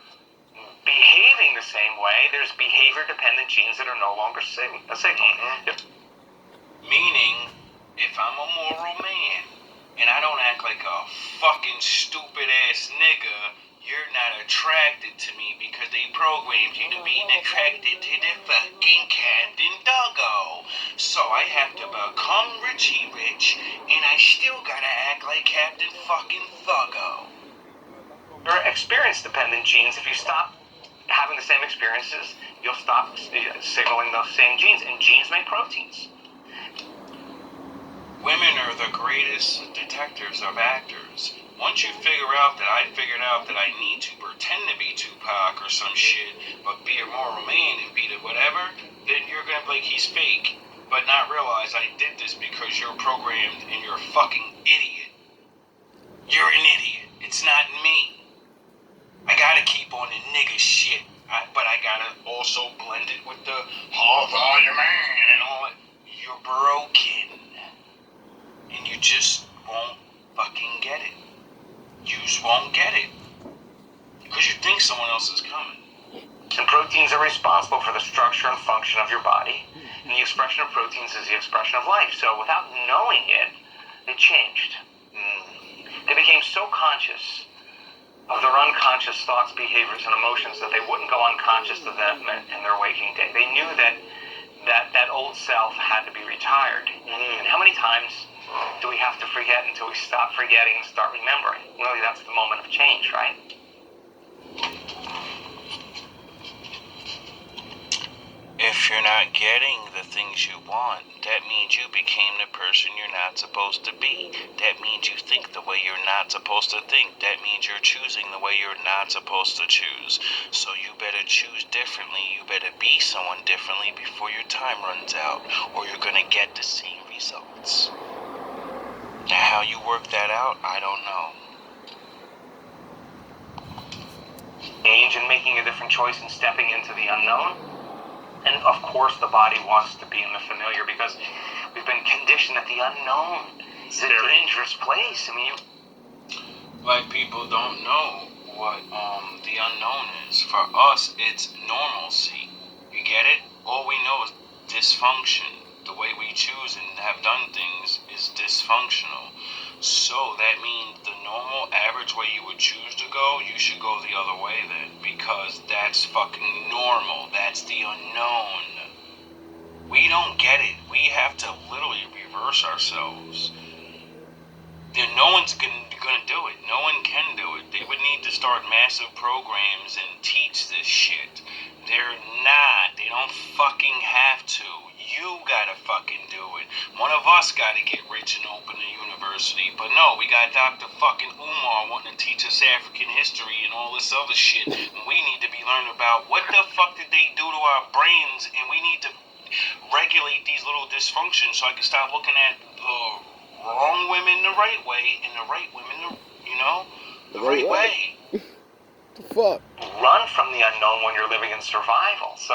behaving the same way, there's behavior-dependent genes that are no longer signaling. Meaning, if I'm a moral man, and I don't act like a fucking stupid-ass nigga, you're not attracted to me because they programmed you to be attracted to the fucking Captain Doggo. So I have to become Richie Rich, and I still gotta act like Captain fucking Thuggo. Your experience-dependent genes, if you stop having the same experiences, you'll stop signaling those same genes, and genes make proteins. Women are the greatest detectors of actors. Once you figure out that I figured out that I need to pretend to be Tupac or some shit, but be a moral man and be the whatever, then you're gonna be like, he's fake, but not realize I did this because you're programmed and you're a fucking idiot. You're an idiot. It's not me. I gotta keep on the nigga shit, but I gotta also blend it with the all your man and all that. You're broken. And you just won't fucking get it. You just won't get it. Because you think someone else is coming. And proteins are responsible for the structure and function of your body. And the expression of proteins is the expression of life. So without knowing it, they changed. They became so conscious of their unconscious thoughts, behaviors, and emotions that they wouldn't go unconscious to them in their waking day. They knew that old self had to be retired. And how many times do we have to forget until we stop forgetting and start remembering? Really, that's the moment of change, right? If you're not getting the things you want, that means you became the person you're not supposed to be. That means you think the way you're not supposed to think. That means you're choosing the way you're not supposed to choose. So you better choose differently. You better be someone differently before your time runs out, or you're gonna get the same results. Now, how you work that out, I don't know. Change and making a different choice and stepping into the unknown. And of course the body wants to be in the familiar because we've been conditioned that the unknown is a dangerous place. I mean, Black people don't know what the unknown is. For us, it's normalcy. You get it? All we know is dysfunction. The way we choose and have done things is dysfunctional. So that means the normal, average way you would choose to go, you should go the other way then. Because that's fucking normal. That's the unknown. We don't get it. We have to literally reverse ourselves. No one's gonna do it. No one can do it. They would need to start massive programs and teach this shit. They're not. They don't fucking have to. You gotta fucking do it. One of us gotta get rich and open a university. But no, we got Dr. fucking Umar wanting to teach us African history and all this other shit. And we need to be learning about what the fuck did they do to our brains, and we need to regulate these little dysfunctions so I can stop looking at the wrong women the right way and the right women the right way. The fuck? Run from the unknown when you're living in survival. So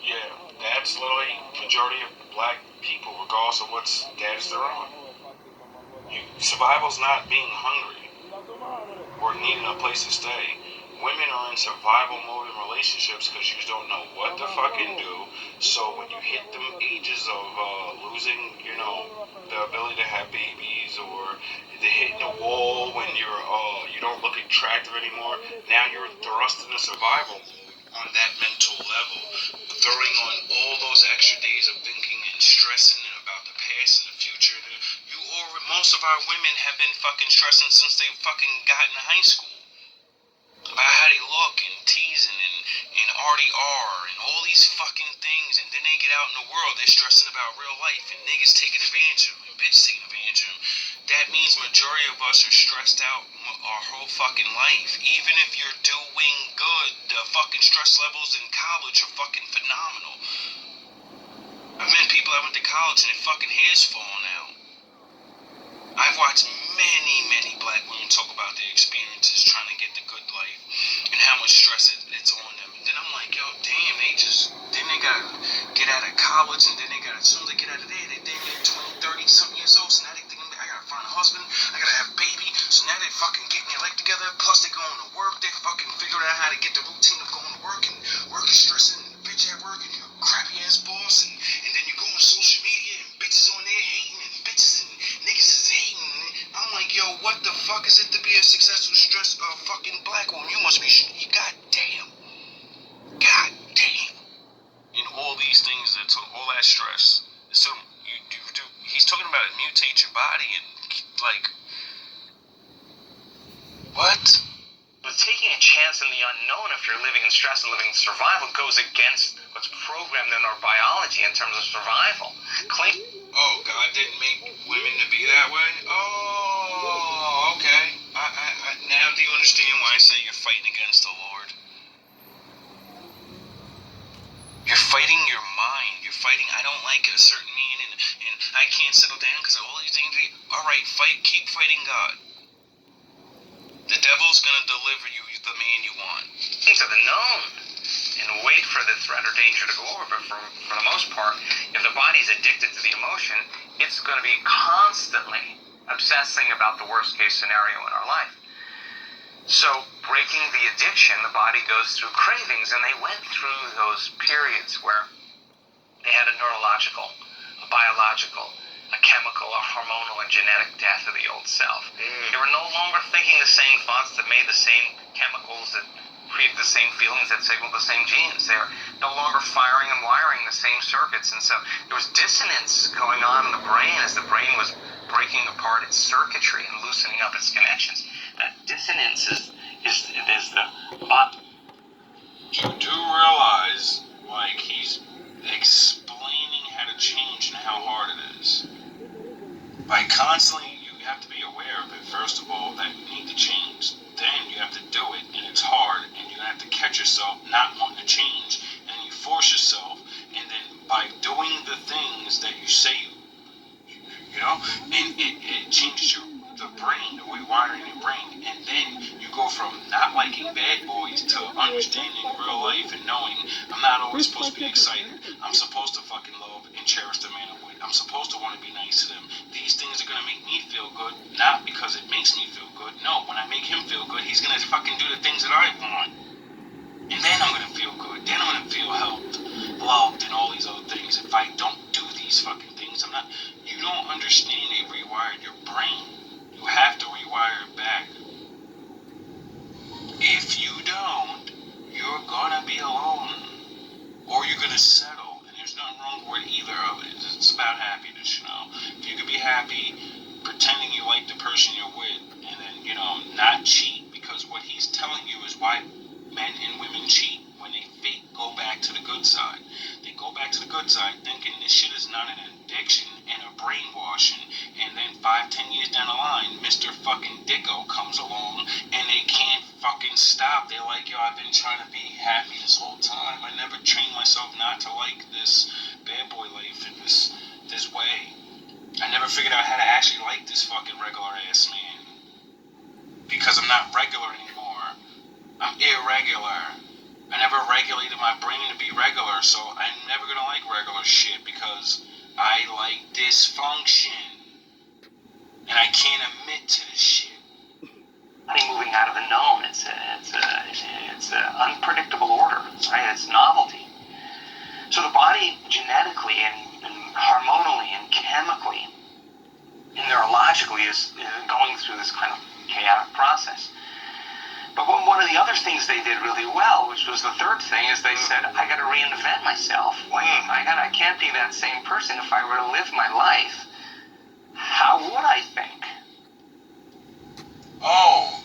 Yeah, that's literally majority of black people, regardless of what status they're on. Survival's not being hungry or needing a place to stay. Women are in survival mode in relationships because you don't know what to fucking do. So when you hit them ages of losing, the ability to have babies, or they're hitting a wall when you don't look attractive anymore, now you're thrust into survival on that mental level, throwing on all those extra days of thinking and stressing about the past and the future. Most of our women have been fucking stressing since they fucking got in high school. About how they look and teasing and RDR and all these fucking things, and then they get out in the world, they're stressing about real life and niggas taking advantage of them and bitches taking advantage of them. That means majority of us are stressed out our whole fucking life. Even if you're doing good, the fucking stress levels in college are fucking phenomenal. I've met people that went to college and their fucking hair's falling out. I've watched many black women talk about their experiences trying to get the good life and how much stress it's on them. And then I'm like, yo, damn, then they gotta get out of college, and then as soon as they get out of there, they're 20, 30 something years old. So now they think, I gotta find a husband, I gotta have a baby. So now they're fucking getting their life together. Plus they're going to work. They're fucking figuring out how to get the routine of going to work, and work is stressing, and the bitch at work, and your crappy ass boss, and then you go on social media, and bitches on there hating, and bitches and niggas is hating. I'm like, yo, what the fuck is it to be a successful fucking black woman? You must be, goddamn. And all these things, all that stress. So he's talking about it mutate your body and like, what? But taking a chance in the unknown, if you're living in stress and living in survival, goes against what's programmed in our biology in terms of survival. Oh, God didn't make women to be that way? Oh, okay. I now do you understand why I say you're fighting against the Lord? You're fighting your mind. You're fighting, I don't like a certain man, and I can't settle down because of all these things. Alright, keep fighting God. The devil's gonna deliver you the man you want. Into the known and wait for the threat or danger to go over. But for the most part, if the body's addicted to the emotion, it's going to be constantly obsessing about the worst case scenario in our life. So breaking the addiction, the body goes through cravings, and they went through those periods where they had a neurological, a biological, a chemical, a hormonal, and genetic death of the old self. They were no longer thinking the same thoughts that made the same chemicals that created the same feelings that signaled the same genes. They were no longer firing and wiring the same circuits, and so there was dissonance going on in the brain as the brain was breaking apart its circuitry and loosening up its connections. That dissonance is the bot. You do realize, like, he's explaining how to change and how hard it is. Like, constantly, you have to be aware of it, first of all, that you need to change. Then you have to do it, and it's hard, and you have to catch yourself not wanting to change, and you force yourself, and then by doing the things that you say and it changes the brain, the rewiring your brain, and then you go from not liking bad boys to understanding real life and knowing I'm not always supposed to be excited. I'm supposed to fucking love and cherish the man I'm with. I'm supposed to want to be nice to them. These things are gonna make me feel good, not because it makes me feel good. No, when I make him feel good, he's gonna fucking do the things that I want. And then I'm gonna feel good. Then I'm gonna feel helped, loved, and all these other things. If I don't do these fucking things, you don't understand they rewired your brain. You have to rewire it back. If you don't, you're gonna be alone. Or you're gonna settle. And there's nothing wrong with either of it. It's about happiness, you know. If you could be happy pretending you like the person you're with, and then, you know, not cheat, because what he's telling you is why men and women cheat. When they fake go back to the good side. They go back to the good side thinking this shit is not an addiction and a brainwashing, and then 5-10 years down the line, Mr. fucking Dicko comes along and they can't fucking stop. They're like, yo, I've been trying to be happy this whole time. I never trained myself not to like this bad boy life in this way. I never figured out how to actually like this fucking regular ass man. Because I'm not regular anymore. I'm irregular. I never regulated my brain to be regular, so I'm never gonna like regular shit because I like dysfunction. And I can't admit to this shit. Moving out of the known, it's an unpredictable order, right? It's novelty. So the body genetically and hormonally and chemically and neurologically is going through this kind of chaotic process. But one of the other things they did really well, which was the third thing, is they said, I got to reinvent myself. I can't be that same person if I were to live my life. How would I think? Oh,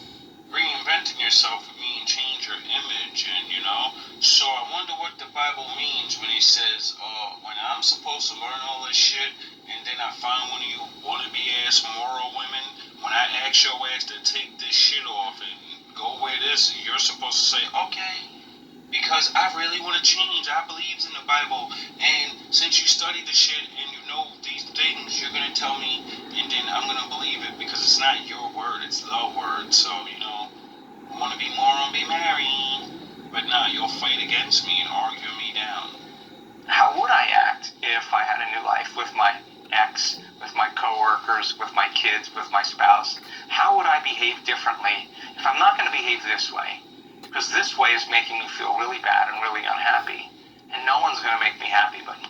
reinventing yourself would mean change your image, and, you know, so I wonder what the Bible means when he says, when I'm supposed to learn all this shit, and then I find one of you wannabe-ass moral women, when I ask your ass to take this shit off and go wear this, you're supposed to say, okay, because I really want to change. I believe in the Bible, and since you study the shit and you know these things, you're going to tell me, and then I'm going to believe it, because it's not your word, it's the word. So, you know, I want to be moral and be married, but nah, you'll fight against me and argue me down. How would I act if I had a new life with my ex, with my coworkers, with my kids, with my spouse? How would I behave differently if I'm not going to behave this way? Because this way is making me feel really bad and really unhappy, and no one's going to make me happy but me.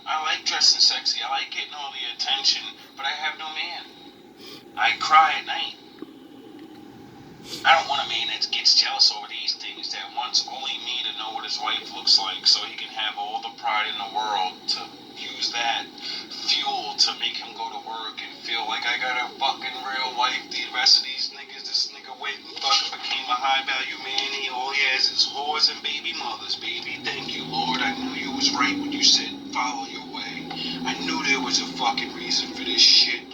I like dressing sexy, I like getting all the attention, but I have no man. I cry at night. I don't want a man that gets jealous over these things, that wants only me to know what his wife looks like so he can have all the pride in the world to use that fuel to make him go to work and feel like I got a fucking real wife. The rest of these niggas, this nigga went and fucking became a high value man. All he has is whores and baby mothers, baby. Thank you, Lord. I knew you was right when you said follow your way. I knew there was a fucking reason for this shit.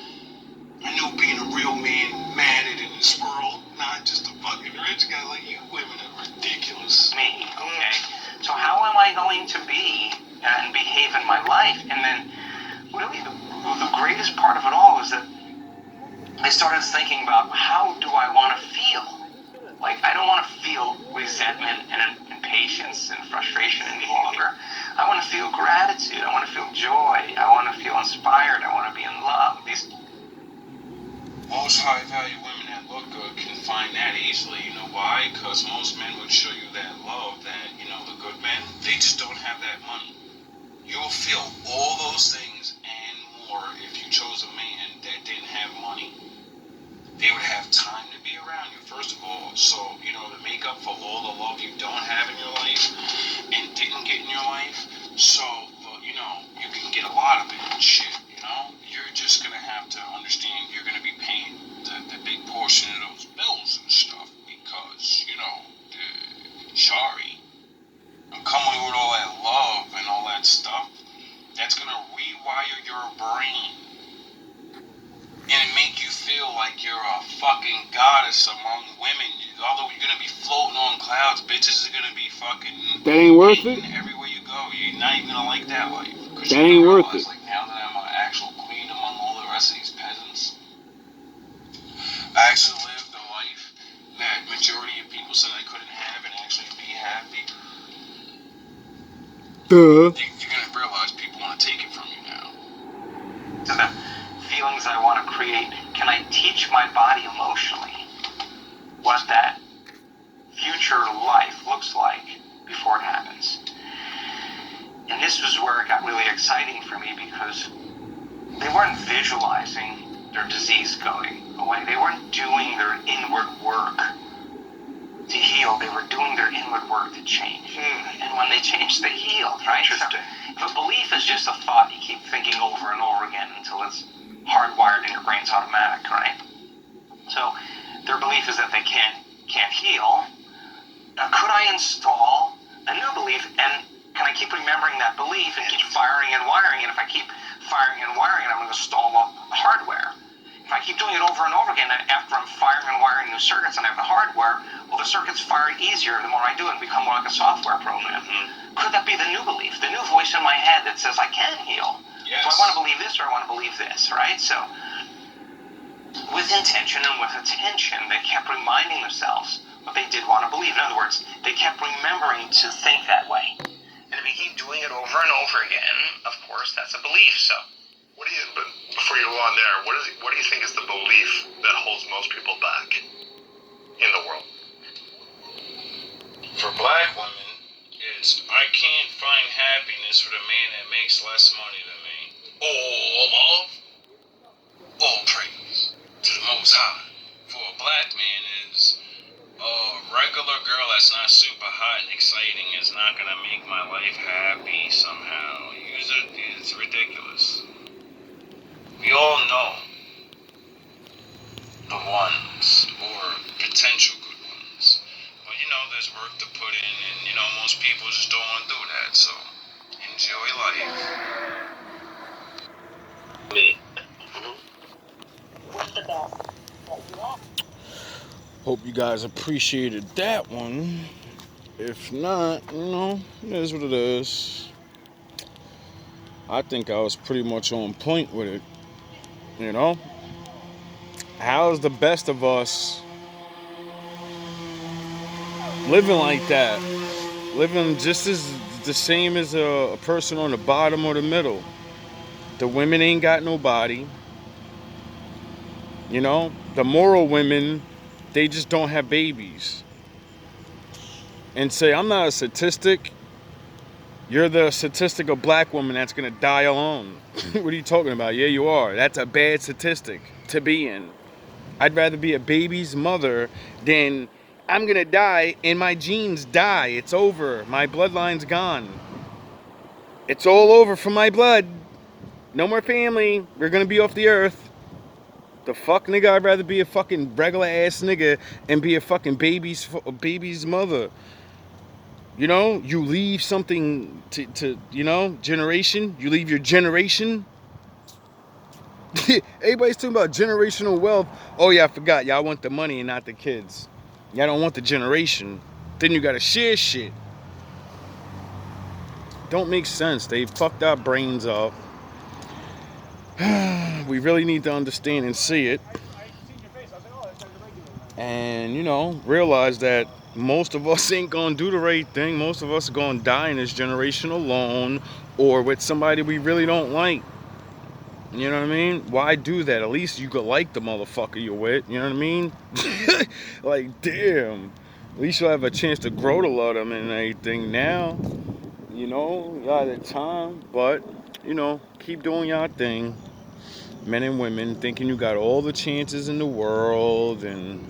I knew being a real man mattered in this world, not just a fucking rich guy like you. Women are ridiculous. Me, okay? So how am I going to be and behave in my life? And then really the greatest part of it all is that I started thinking about how do I want to feel? Like, I don't want to feel resentment and impatience and frustration any longer. I want to feel gratitude. I want to feel joy. I want to feel inspired. I want to be in love. Most high-value women that look good can find that easily. You know why? Because most men would show you that love, that, you know, the good men, they just don't have that money. You'll feel all those things and more if you chose a man that didn't have money. They would have time to be around you, first of all, so, you know, to make up for all the love you don't have in your life and didn't get in your life. So, you know, you can get a lot of it and shit, you know? You're just going to have to understand you're going to be paying the big portion of those bills and stuff because, you know, sorry. I'm coming with all that love and all that stuff. That's going to rewire your brain and make you feel like you're a fucking goddess among women. Although you're going to be floating on clouds, bitches are going to be fucking... That ain't worth it. Everywhere you go, you're not even going to like that life. That ain't worth it. Like, now that I'm an actual queen among all the rest of these peasants, I actually lived the life that majority of people said I couldn't have and actually be happy. Duh. You're gonna realize people want to take it from you now. To the feelings I want to create, can I teach my body emotionally what that future life looks like before it happens? And this was where it got really exciting for me, because they weren't visualizing their disease going away. They weren't doing their inward work to heal. They were doing their inward work to change. And when they changed, they healed, right? Interesting. So if a belief is just a thought you keep thinking over and over again until it's hardwired in your brain's automatic, right? So their belief is that they can't heal. Could I install a new belief, and can I keep remembering that belief and keep firing and wiring? And if I keep firing and wiring, I'm going to stall up hardware. If I keep doing it over and over again, after I'm firing and wiring new circuits and I have the hardware, well, the circuits fire easier the more I do it and become more like a software program. Could that be the new belief, the new voice in my head that says I can heal? Yes. Do I want to believe this or I want to believe this, right? So with intention and with attention, they kept reminding themselves what they did want to believe. In other words, they kept remembering to think that way. And if you keep doing it over and over again, of course, that's a belief. So But before you go on there, what do you think is the belief that holds most people back in the world? For black women, it's I can't find happiness for the man that makes less money than me. All love, all praise to the Most High. For a black man is a regular girl that's not super hot and exciting is not gonna make my life happy somehow. It's ridiculous. We all know the ones, or potential good ones. But there's work to put in, and most people just don't want to do that, so enjoy life. Me. What's the best that you have? Hope you guys appreciated that one. If not, it is what it is. I think I was pretty much on point with it. How is the best of us living like that? Living just as the same as a person on the bottom or the middle. The women ain't got nobody. The moral women, they just don't have babies. And say, I'm not a statistic. You're the statistic of black women that's going to die alone. What are you talking about? Yeah, you are. That's a bad statistic to be in. I'd rather be a baby's mother than I'm going to die and my genes die. It's over. My bloodline's gone. It's all over for my blood. No more family. We're going to be off the earth. The fuck, nigga? I'd rather be a fucking regular ass nigga and be a fucking baby's mother. You leave something to generation. You leave your generation. Everybody's talking about generational wealth. Oh yeah, I forgot. Y'all want the money and not the kids. Y'all don't want the generation. Then you gotta share shit. Don't make sense. They fucked our brains up. We really need to understand and see it. And realize that most of us ain't gonna do the right thing. Most of us are gonna die in this generation alone, or with somebody we really don't like. You know what I mean? Why do that? At least you could like the motherfucker you're with. You know what I mean? Like, damn. At least you'll have a chance to grow to love them and everything now. You got the time. But, keep doing your thing. Men and women thinking you got all the chances in the world and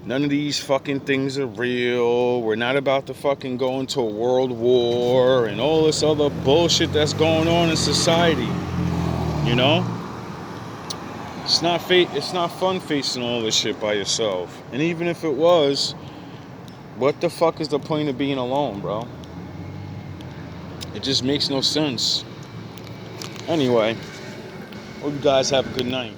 none of these fucking things are real. We're not about to fucking go into a world war and all this other bullshit that's going on in society. It's not fun facing all this shit by yourself. And even if it was, what the fuck is the point of being alone, bro? It just makes no sense. Anyway, hope you guys have a good night.